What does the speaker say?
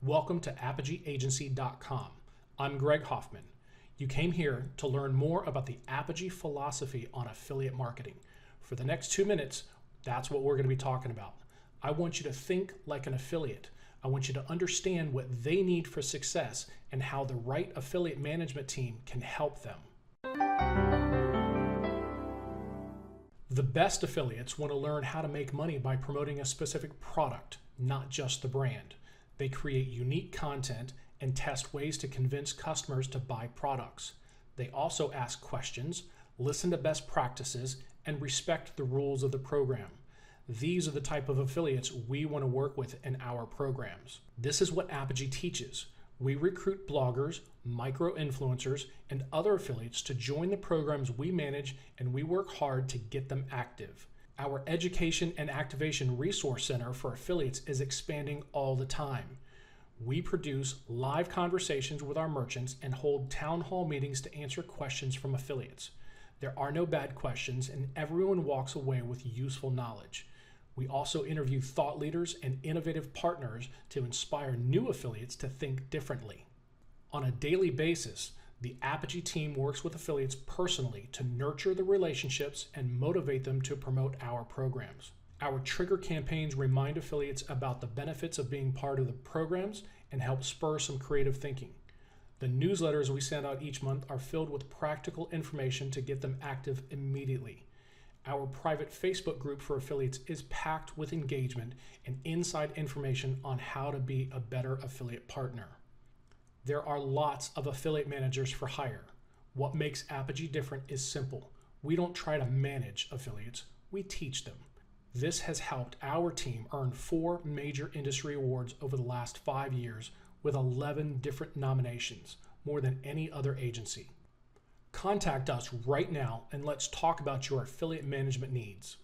Welcome to ApogeeAgency.com. I'm Greg Hoffman. You came here to learn more about the Apogee philosophy on affiliate marketing. For the next 2 minutes, that's what we're going to be talking about. I want you to think like an affiliate. I want you to understand what they need for success and how the right affiliate management team can help them. The best affiliates want to learn how to make money by promoting a specific product, not just the brand. They create unique content and test ways to convince customers to buy products. They also ask questions, listen to best practices, and respect the rules of the program. These are the type of affiliates we want to work with in our programs. This is what Apogee teaches. We recruit bloggers, micro-influencers, and other affiliates to join the programs we manage, and we work hard to get them active. Our Education and Activation Resource Center for affiliates is expanding all the time. We produce live conversations with our merchants and hold town hall meetings to answer questions from affiliates. There are no bad questions, and everyone walks away with useful knowledge. We also interview thought leaders and innovative partners to inspire new affiliates to think differently. On a daily basis, the Apogee team works with affiliates personally to nurture the relationships and motivate them to promote our programs. Our trigger campaigns remind affiliates about the benefits of being part of the programs and help spur some creative thinking. The newsletters we send out each month are filled with practical information to get them active immediately. Our private Facebook group for affiliates is packed with engagement and inside information on how to be a better affiliate partner. There are lots of affiliate managers for hire. What makes Apogee different is simple. We don't try to manage affiliates, we teach them. This has helped our team earn 4 major industry awards over the last 5 years with 11 different nominations, more than any other agency. Contact us right now and let's talk about your affiliate management needs.